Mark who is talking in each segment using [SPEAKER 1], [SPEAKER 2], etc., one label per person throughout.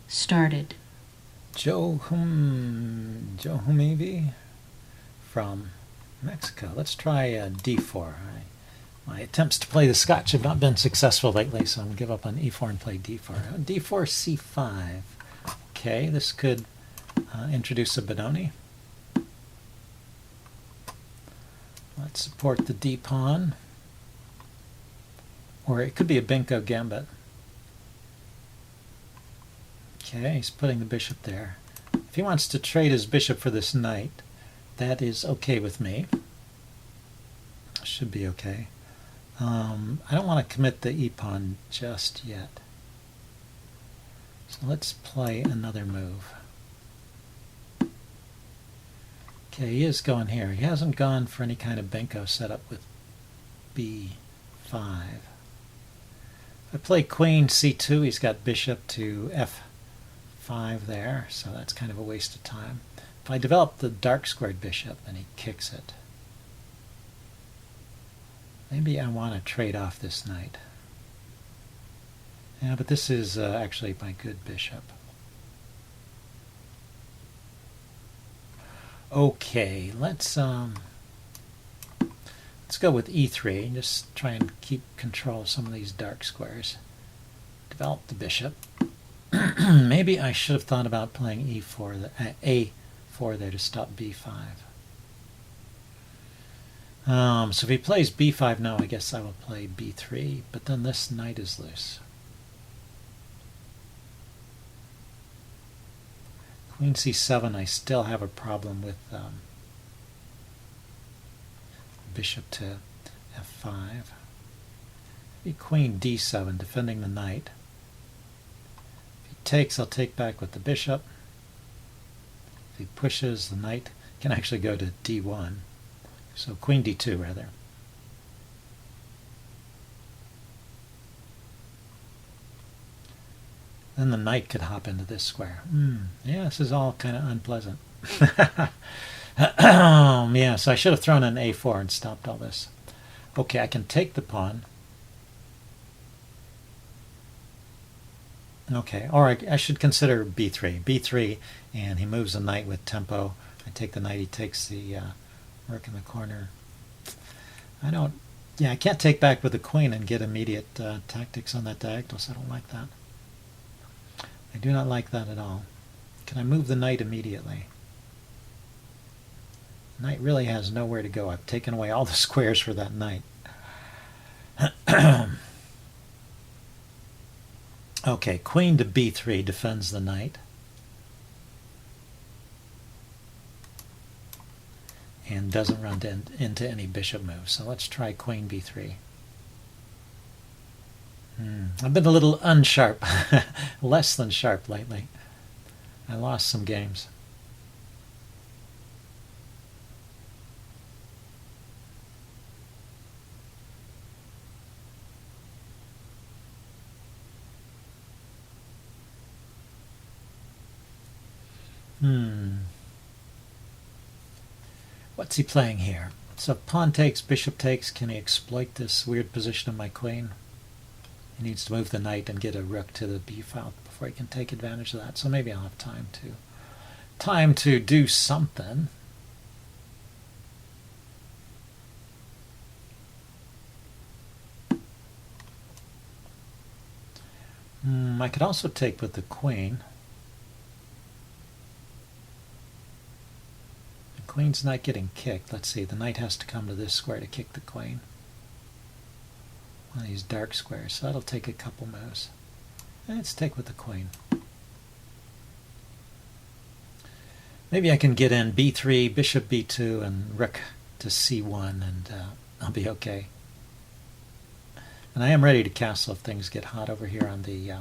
[SPEAKER 1] started.
[SPEAKER 2] Johumevi from Mexico. Let's try d4. My attempts to play the Scotch have not been successful lately, so I'm going to give up on e4 and play d4. d4, c5. Okay, this could introduce a Benoni. Let's support the d pawn. Or it could be a Benko gambit. Okay, he's putting the bishop there. If he wants to trade his bishop for this knight, that is okay with me. Should be okay. I don't want to commit the e-pawn just yet. So let's play another move. Okay, he is going here. He hasn't gone for any kind of Benko setup with b5. If I play queen c2, he's got bishop to f5 there, so that's kind of a waste of time. If I develop the dark squared bishop, then he kicks it. Maybe I want to trade off this knight. Yeah, but this is actually my good bishop. Okay, let's go with e3. Just try and keep control of some of these dark squares. Develop the bishop. Maybe I should have thought about playing e4, a4 there to stop b5. So if he plays b5 now, I guess I will play b3, but then this knight is loose. Queen c7, I still have a problem with bishop to f5. Maybe queen d7, defending the knight. If he takes, I'll take back with the bishop. If he pushes, the knight can actually go to d1. So queen d2, rather. Then the knight could hop into this square. Yeah, this is all kind of unpleasant. Yeah, so I should have thrown in a4 and stopped all this. Okay, I can take the pawn. Okay, or I should consider b3. b3, and he moves the knight with tempo. I take the knight, he takes the rook in the corner. I can't take back with the queen and get immediate tactics on that diagonal, so I don't like that. I do not like that at all. Can I move the knight immediately? The knight really has nowhere to go. I've taken away all the squares for that knight. Okay, queen to b3 defends the knight. And doesn't run into any bishop moves. So let's try queen b3. I've been a little unsharp, less than sharp lately. I lost some games. What's he playing here? So if pawn takes, bishop takes, can he exploit this weird position of my queen? He needs to move the knight and get a rook to the b file before he can take advantage of that. So maybe I'll have time to do something. I could also take with the queen. The queen's not getting kicked. Let's see, the knight has to come to this square to kick the queen. One of these dark squares, so that'll take a couple moves. Let's take with the queen. Maybe I can get in b3, bishop b2, and rook to c1, and I'll be okay. And I am ready to castle if things get hot over here on the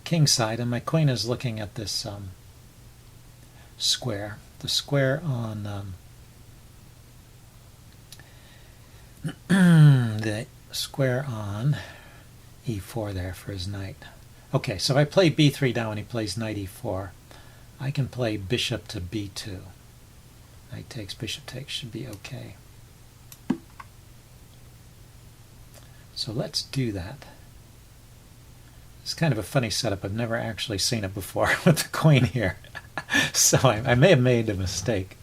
[SPEAKER 2] king side, and my queen is looking at this square. The square on the square on e4 there for his knight. Okay, so if I play b3 now and he plays knight e4, I can play bishop to b2. Knight takes, bishop takes should be okay. So let's do that. It's kind of a funny setup. I've never actually seen it before with the queen here. So I may have made a mistake,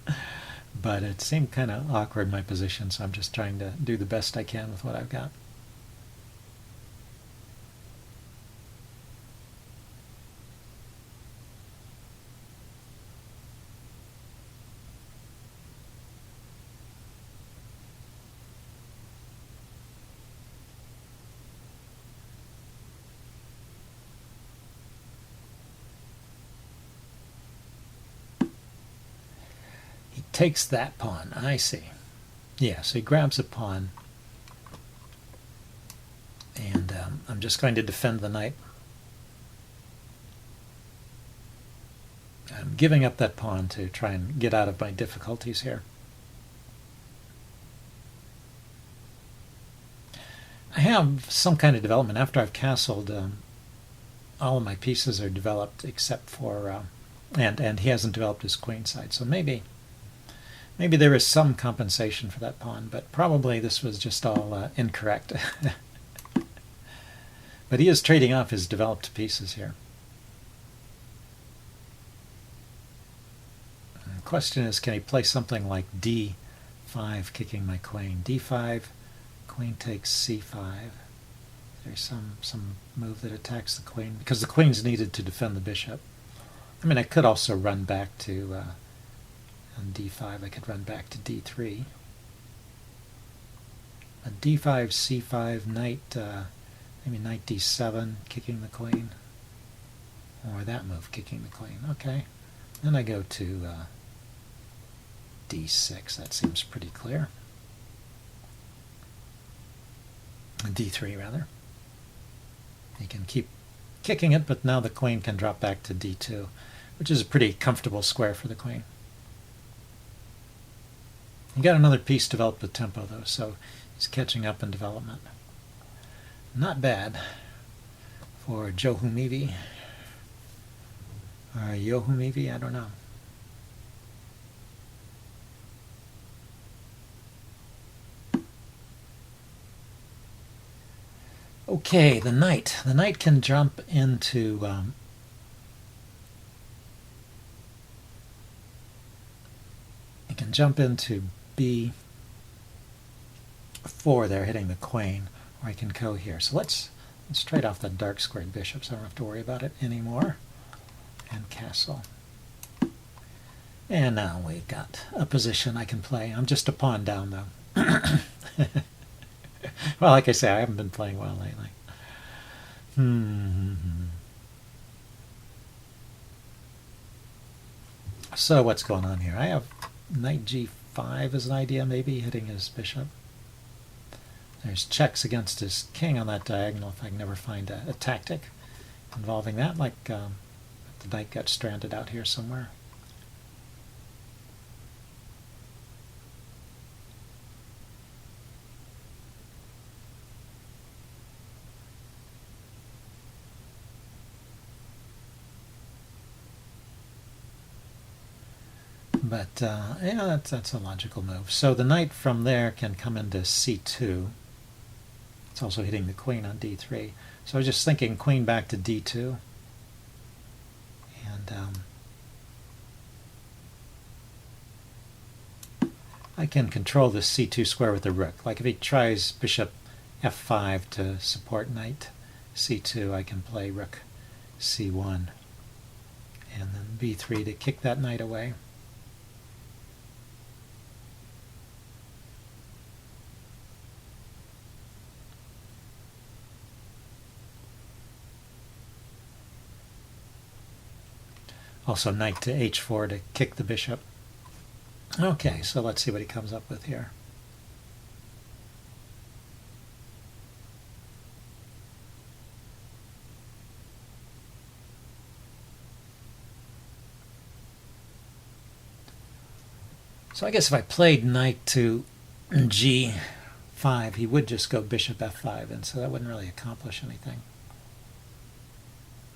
[SPEAKER 2] but it seemed kind of awkward, my position, so I'm just trying to do the best I can with what I've got. Takes that pawn. I see. Yeah, so he grabs a pawn, and I'm just going to defend the knight. I'm giving up that pawn to try and get out of my difficulties here. I have some kind of development. After I've castled, all of my pieces are developed except for, and he hasn't developed his queen side, so maybe there is some compensation for that pawn, but probably this was just all incorrect. But he is trading off his developed pieces here. And the question is, can he play something like d5, kicking my queen? d5, queen takes c5. There's some move that attacks the queen, because the queen's needed to defend the bishop. I mean, I could also run back to... on d5, I could run back to d3. A d5, c5, knight, maybe knight d7, kicking the queen. Or that move, kicking the queen. Okay. Then I go to d6. That seems pretty clear. d3, rather. You can keep kicking it, but now the queen can drop back to d2, which is a pretty comfortable square for the queen. He got another piece developed with tempo, though, so he's catching up in development. Not bad for Johumivi. Or Yohumivi, I don't know. Okay, the knight. The knight can jump into... he can jump into b4 there, hitting the queen, or I can go here. So let's trade off that dark squared bishop so I don't have to worry about it anymore. And castle. And now we've got a position I can play. I'm just a pawn down, though. Well, like I say, I haven't been playing well lately. So what's going on here? I have knight g5 as an idea, maybe, hitting his bishop. There's checks against his king on that diagonal if I can never find a tactic involving that, like the knight got stranded out here somewhere. But yeah, that's a logical move. So the knight from there can come into c2. It's also hitting the queen on d3. So I was just thinking queen back to d2. And I can control this c2 square with the rook. Like if he tries bishop f5 to support knight c2, I can play rook c1. And then b3 to kick that knight away. Also knight to h4 to kick the bishop. Okay, so let's see what he comes up with here. So I guess if I played knight to g5, he would just go bishop f5, and so that wouldn't really accomplish anything.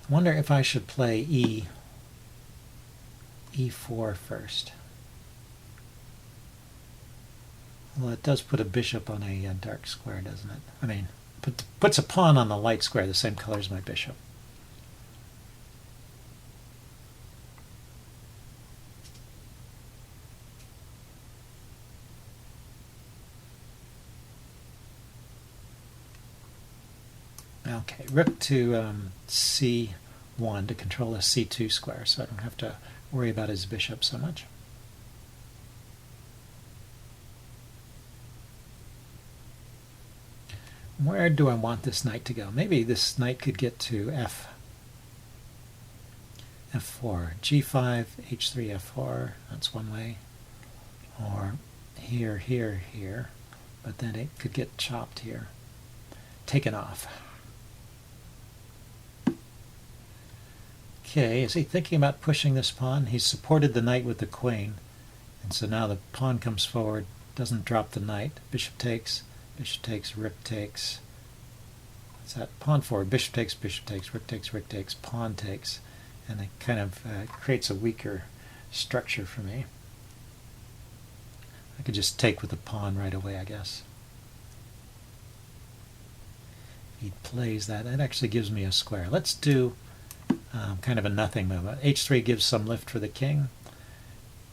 [SPEAKER 2] I wonder if I should play e4 first. Well, it does put a bishop on a dark square, doesn't it? I mean, puts a pawn on the light square, the same color as my bishop. Okay, rook to c1 to control a c2 square, so I don't have to worry about his bishop so much. Where do I want this knight to go? Maybe this knight could get to f4, g5, h3, f4, that's one way. Or here, here, here, but then it could get chopped here, taken off. Okay, is he thinking about pushing this pawn? He's supported the knight with the queen, and so now the pawn comes forward, doesn't drop the knight. Bishop takes, rook takes. What's that? Pawn forward, bishop takes, rook takes, pawn takes, and it kind of creates a weaker structure for me. I could just take with the pawn right away, I guess. If he plays that, that actually gives me a square. Let's do kind of a nothing move. h3 gives some lift for the king.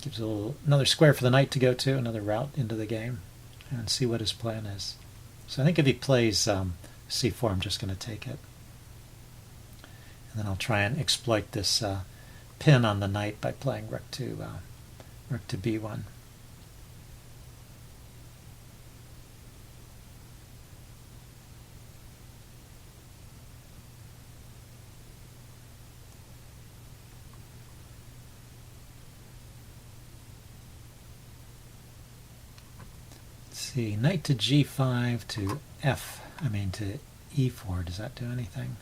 [SPEAKER 2] Gives another square for the knight to go to, another route into the game, and see what his plan is. So I think if he plays c4, I'm just going to take it. And then I'll try and exploit this pin on the knight by playing rook to b1. See, knight to g5 to to e4. Does that do anything?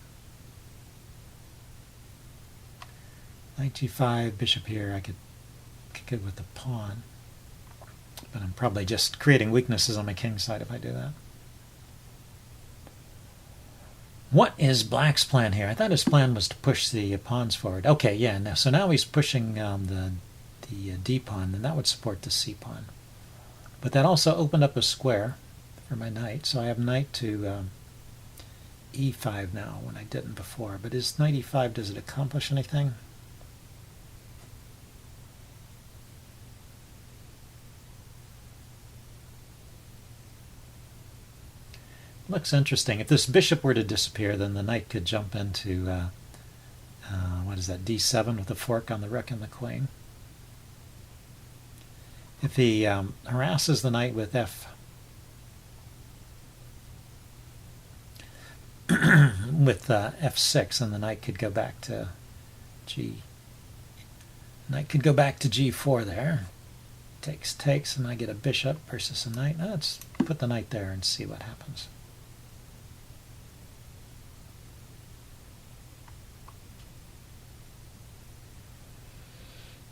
[SPEAKER 2] Knight g5, bishop here. I could kick it with the pawn, but I'm probably just creating weaknesses on my king's side if I do that. What is black's plan here? I thought his plan was to push the pawns forward. Okay, yeah. So now he's pushing the d pawn, and that would support the c pawn. But that also opened up a square for my knight, so I have knight to e5 now when I didn't before. But is knight e5, does it accomplish anything? Looks interesting. If this bishop were to disappear, then the knight could jump into, what is that, d7 with a fork on the rook and the queen. If he harasses the knight with f6, then the knight could go back to g4 there. Takes, and I get a bishop versus a knight. Now let's put the knight there and see what happens.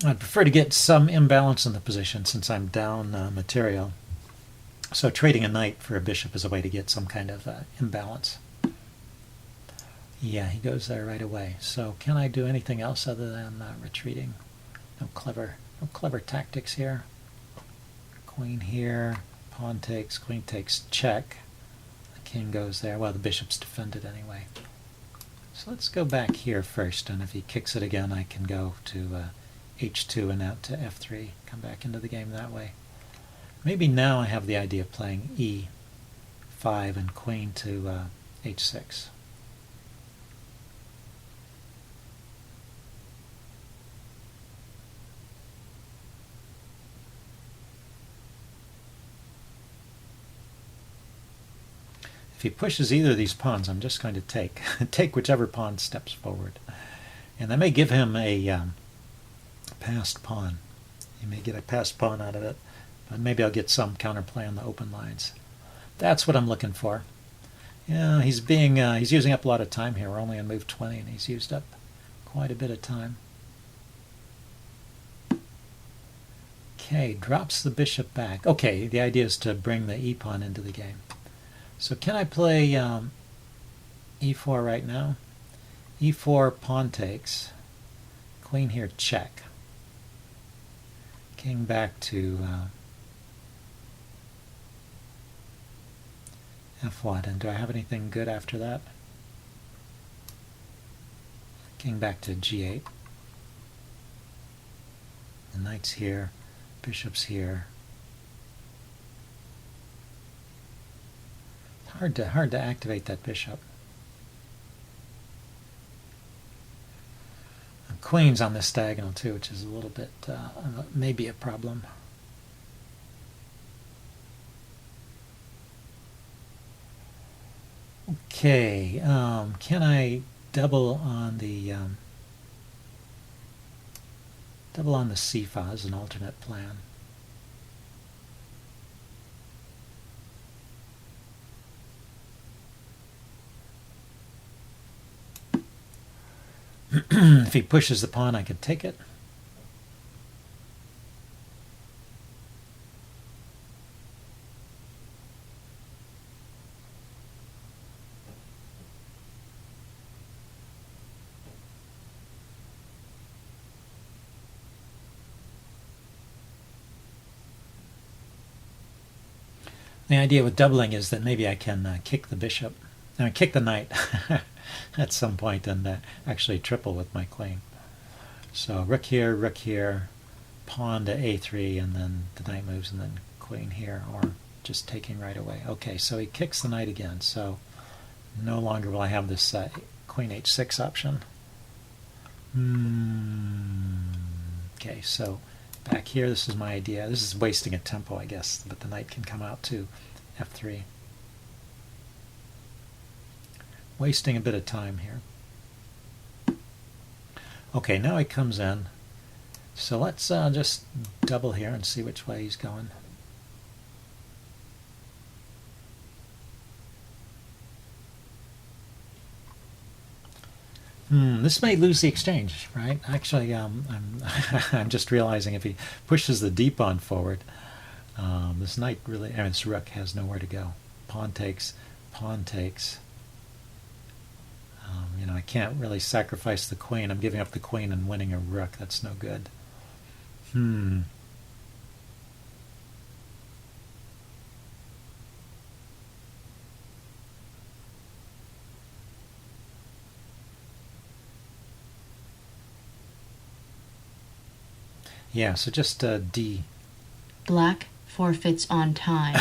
[SPEAKER 2] I'd prefer to get some imbalance in the position since I'm down material. So trading a knight for a bishop is a way to get some kind of imbalance. Yeah, he goes there right away. So can I do anything else other than retreating? No clever tactics here. Queen here, pawn takes, queen takes, check. The king goes there. Well, the bishop's defended anyway. So let's go back here first, and if he kicks it again, I can go to h2 and out to f3, come back into the game that way. Maybe now I have the idea of playing e5 and queen to h6. If he pushes either of these pawns, I'm just going to take whichever pawn steps forward. And that may give him a passed pawn. You may get a passed pawn out of it, but maybe I'll get some counterplay on the open lines. That's what I'm looking for. Yeah, he's using up a lot of time here. We're only on move 20, and he's used up quite a bit of time. Okay, drops the bishop back. Okay, the idea is to bring the e-pawn into the game. So can I play e4 right now? e4, pawn takes. Queen here, check. King back to f1. And do I have anything good after that? King back to g8. The knight's here, bishop's here. Hard to activate that bishop. queens on this diagonal too, which is a little bit maybe a problem. Okay, can I double on the c-file as an alternate plan? If he pushes the pawn, I could take it. The idea with doubling is that maybe I can kick the bishop, kick the knight at some point and actually triple with my queen. So rook here, pawn to a3, and then the knight moves, and then queen here, or just taking right away. Okay, so he kicks the knight again, so no longer will I have this queen h6 option. Okay, so back here, this is my idea. This is wasting a tempo, I guess, but the knight can come out to f3. Wasting a bit of time here. Okay, now he comes in. So let's just double here and see which way he's going. This may lose the exchange, right? Actually, I'm just realizing if he pushes the d pawn forward, this knight really, this rook has nowhere to go. Pawn takes, pawn takes. I can't really sacrifice the queen. I'm giving up the queen and winning a rook. That's no good. Yeah, so just D.
[SPEAKER 1] Black forfeits on time.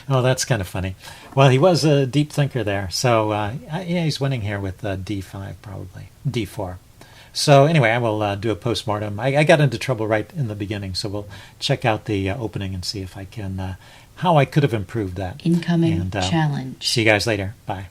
[SPEAKER 2] Oh, that's kind of funny. Well, he was a deep thinker there. So, yeah, he's winning here with D5 probably. D4. So anyway, I will do a postmortem. I got into trouble right in the beginning, so we'll check out the opening and see if I can, how I could have improved that.
[SPEAKER 1] Incoming
[SPEAKER 2] and,
[SPEAKER 1] challenge.
[SPEAKER 2] See you guys later. Bye.